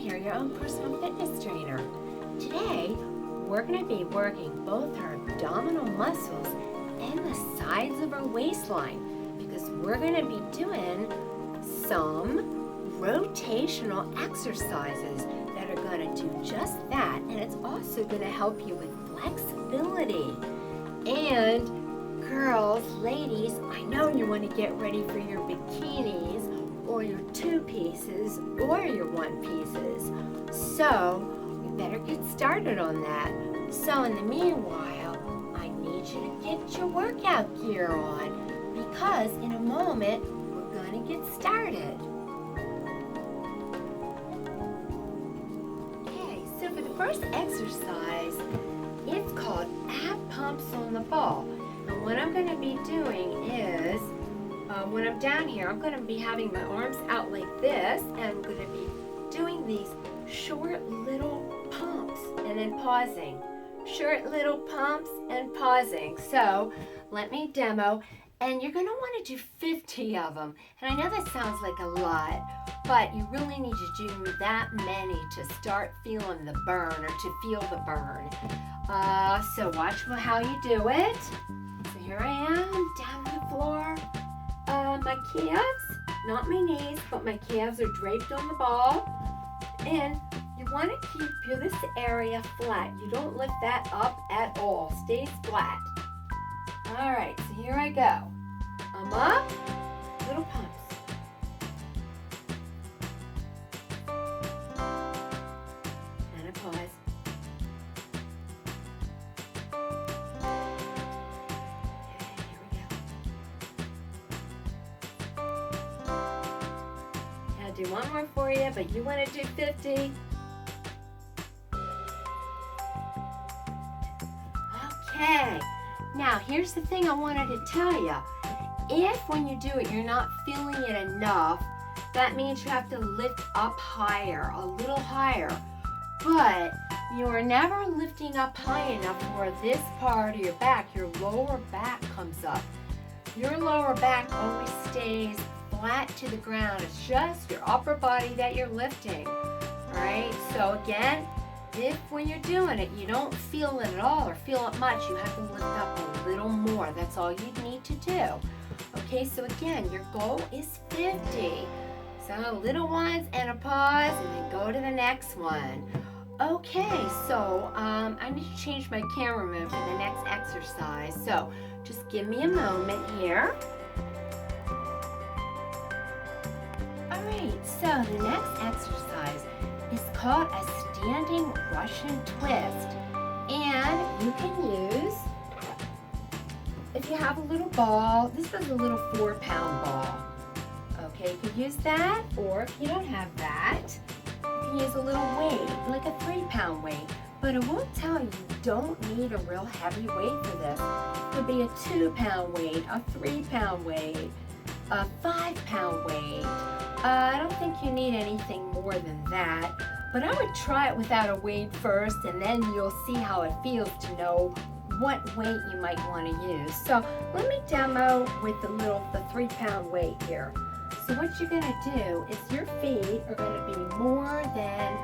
here, your own personal fitness trainer. Today, we're going to be working both our abdominal muscles and the sides of our waistline because we're going to be doing some rotational exercises that are going to do just that, and it's also going to help you with flexibility. And girls, ladies, I know you want to get ready for your bikinis or your two pieces or your one pieces. So we better get started on that. So in the meanwhile, I need you to get your workout gear on because in a moment we're going to get started. Okay, so for the first exercise, it's called ab pumps on the ball. And what I'm going to be doing is, when I'm down here, I'm going to be having my arms out like this, and I'm going to be doing these short little pumps and then pausing. Short little pumps and pausing. So let me demo, and you're going to want to do 50 of them. And I know that sounds like a lot, but you really need to do that many to start feeling the burn or to feel the burn. So watch how you do it. So here I am down on the floor. My calves, not my knees, but my calves are draped on the ball. And you want to keep this area flat. You don't lift that up at all. Stays flat. All right, so here I go. I'm up, little pumps. And a pause. Do one more for you, but you want to do 50. Okay, now here's the thing I wanted to tell you. If when you do it you're not feeling it enough, that means you have to lift up higher, a little higher. But you're never lifting up high enough where this part of your back, your lower back comes up. Your lower back always stays flat to the ground. It's just your upper body that you're lifting. Alright, so again, if when you're doing it you don't feel it at all or feel it much, you have to lift up a little more. That's all you need to do. Okay, so again, your goal is 50. So little ones and a pause and then go to the next one. Okay, so I need to change my camera mode for the next exercise. So just give me a moment here. Alright, so the next exercise is called a standing Russian twist. And you can use, if you have a little ball, this is a little 4-pound ball. Okay, you can use that, or if you don't have that, you can use a little weight, like a 3-pound weight. But it will tell you don't need a real heavy weight for this. It could be a 2-pound weight, a 3-pound weight, a 5-pound weight. I don't think you need anything more than that, but I would try it without a weight first, and then you'll see how it feels to know what weight you might want to use. So let me demo with the 3-pound weight here. So what you're going to do is your feet are going to be more than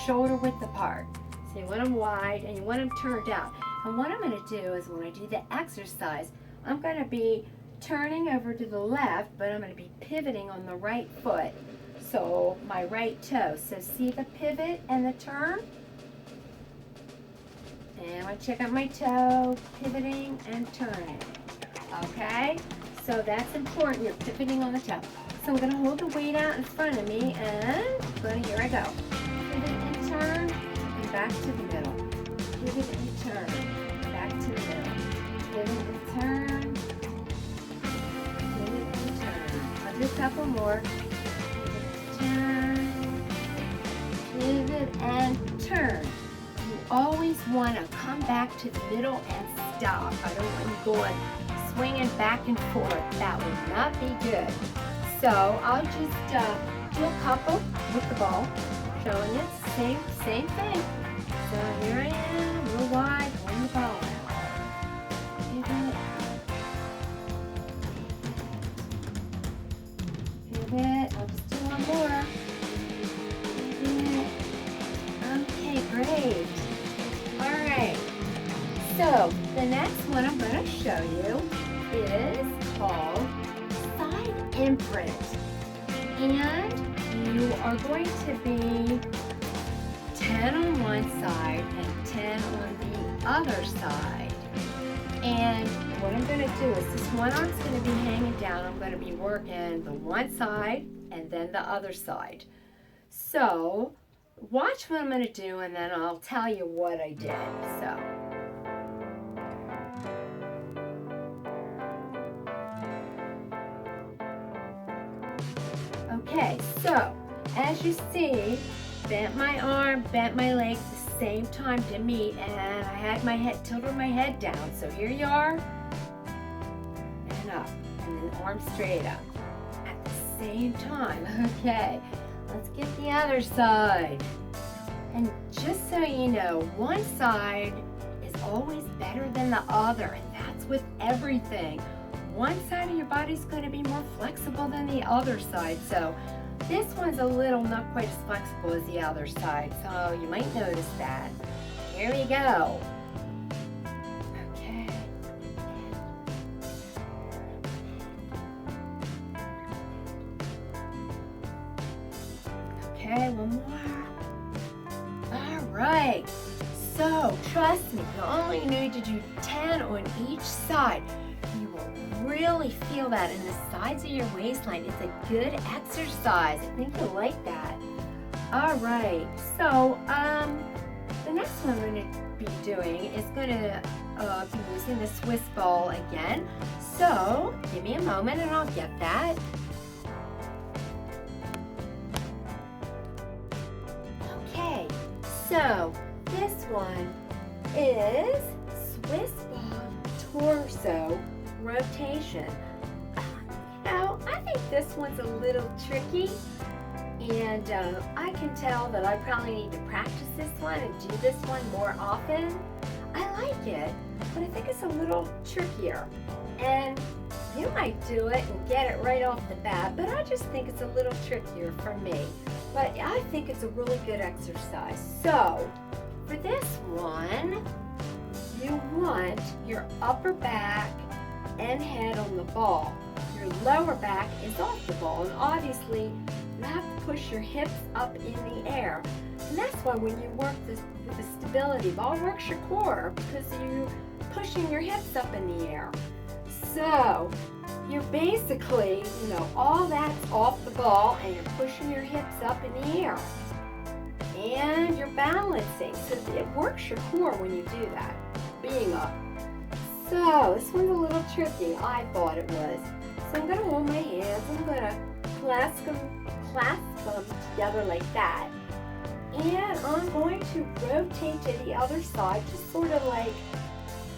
shoulder width apart. So you want them wide and you want them turned out. And what I'm going to do is when I do the exercise, I'm going to be turning over to the left, but I'm going to be pivoting on the right foot. So my right toe. So see the pivot and the turn? And I check out my toe, pivoting and turning. Okay? So that's important. You're pivoting on the toe. So I'm going to hold the weight out in front of me and here I go. Pivot and turn and back to the middle. Pivot and turn, back to the middle. Pivot and turn. I'll do a couple more. Pivot and turn. You always want to come back to the middle and stop. I don't want you going swinging back and forth. That would not be good. So I'll just do a couple with the ball, showing it same thing. So here I am, a little wide, holding the ball out. Pivot. Pivot. I'll just do one more. Pivot. So the next one I'm going to show you is called side imprint. And you are going to be 10 on one side and 10 on the other side. And what I'm going to do is this one arm's going to be hanging down. I'm going to be working the one side and then the other side. So watch what I'm going to do and then I'll tell you what I did. Okay, so as you see, bent my arm, bent my leg at the same time to meet, and I had my head, tilted my head down. So here you are, and up, and then arm straight up at the same time. Okay, let's get the other side. And just so you know, one side is always better than the other, and that's with everything. One side of your body's going to be more flexible than the other side. So this one's a little not quite as flexible as the other side. So you might notice that. Here we go. Okay. Okay, one more. All right. So trust me, you only need to do 10 on each side. You will really feel that in the sides of your waistline. It's a good exercise. I think you'll like that. All right, so the next one I'm going to be doing is going to be using the Swiss ball again. So give me a moment and I'll get that. Okay, so this one is Swiss ball torso rotation. Now, I think this one's a little tricky, and I can tell that I probably need to practice this one and do this one more often. I like it, but I think it's a little trickier, and you might do it and get it right off the bat, but I just think it's a little trickier for me. But I think it's a really good exercise. So, for this one, you want your upper back and head on the ball. Your lower back is off the ball, and obviously you have to push your hips up in the air. And that's why when you work this with the stability ball, it works your core because you're pushing your hips up in the air. So you're basically, all that's off the ball and you're pushing your hips up in the air. And you're balancing, so it works your core when you do that, being up. So this one's a little tricky, I thought it was. So I'm going to hold my hands, I'm going to clasp them together like that. And I'm going to rotate to the other side, just sort of like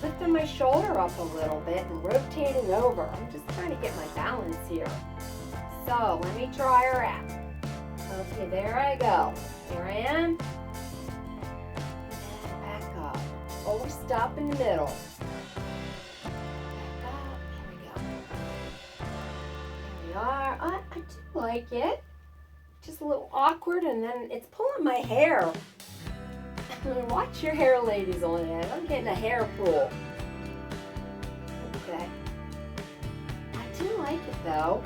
lifting my shoulder up a little bit and rotating over. I'm just trying to get my balance here. So let me try her out. Okay, there I go. Here I am. And back up. Always stop in the middle. I do like it. Just a little awkward, and then it's pulling my hair. Watch your hair, ladies, on it. I'm getting a hair pull. Okay. I do like it, though.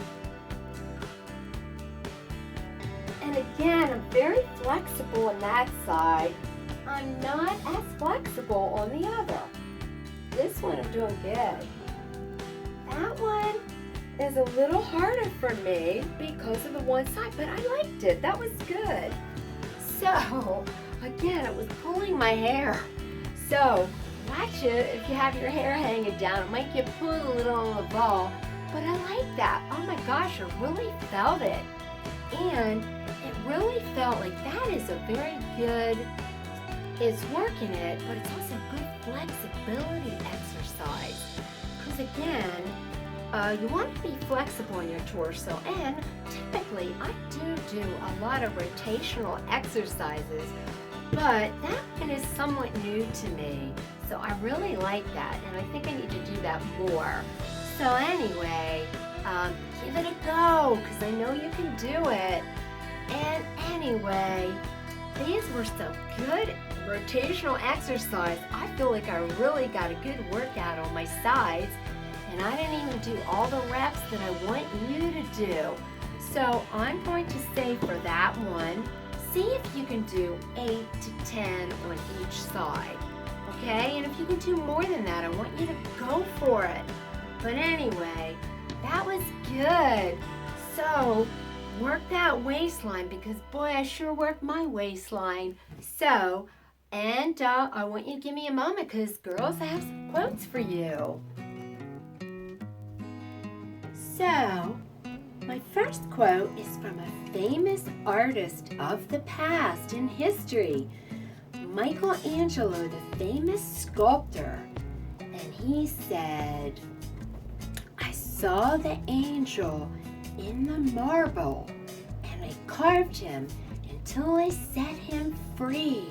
And again, I'm very flexible on that side. I'm not as flexible on the other. This one I'm doing good. That one is a little harder for me because of the one side, but I liked it. That was good. So, again, it was pulling my hair. So, watch it. If you have your hair hanging down, it might get pulled a little on the ball, but I like that. Oh my gosh, I really felt it. And it really felt like that is a very good, it's working it, but it's also a good flexibility exercise. Because again, you want to be flexible in your torso, and typically I do a lot of rotational exercises, but that one is somewhat new to me, so I really like that, and I think I need to do that more. So anyway, give it a go, because I know you can do it. And anyway, these were some good rotational exercise, I feel like I really got a good workout on my sides, and I didn't even do all the reps that I want you to do. So I'm going to say for that one, see if you can do 8 to 10 on each side, okay? And if you can do more than that, I want you to go for it. But anyway, that was good. So work that waistline, because boy, I sure worked my waistline. So, and I want you to give me a moment, because girls, I have some quotes for you. So, my first quote is from a famous artist of the past in history, Michelangelo, the famous sculptor. And he said, "I saw the angel in the marble, and I carved him until I set him free."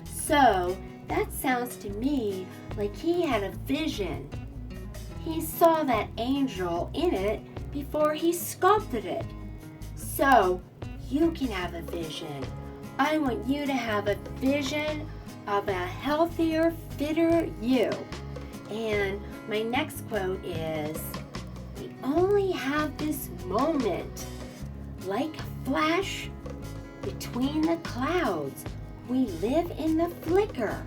So that sounds to me like he had a vision. He saw that angel in it before he sculpted it. So you can have a vision. I want you to have a vision of a healthier, fitter you. And my next quote is, "We only have this moment, like a flash between the clouds. We live in the flicker."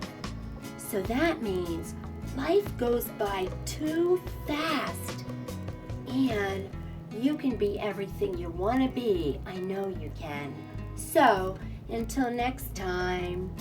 So that means life goes by too fast, and you can be everything you want to be. I know you can. So until next time.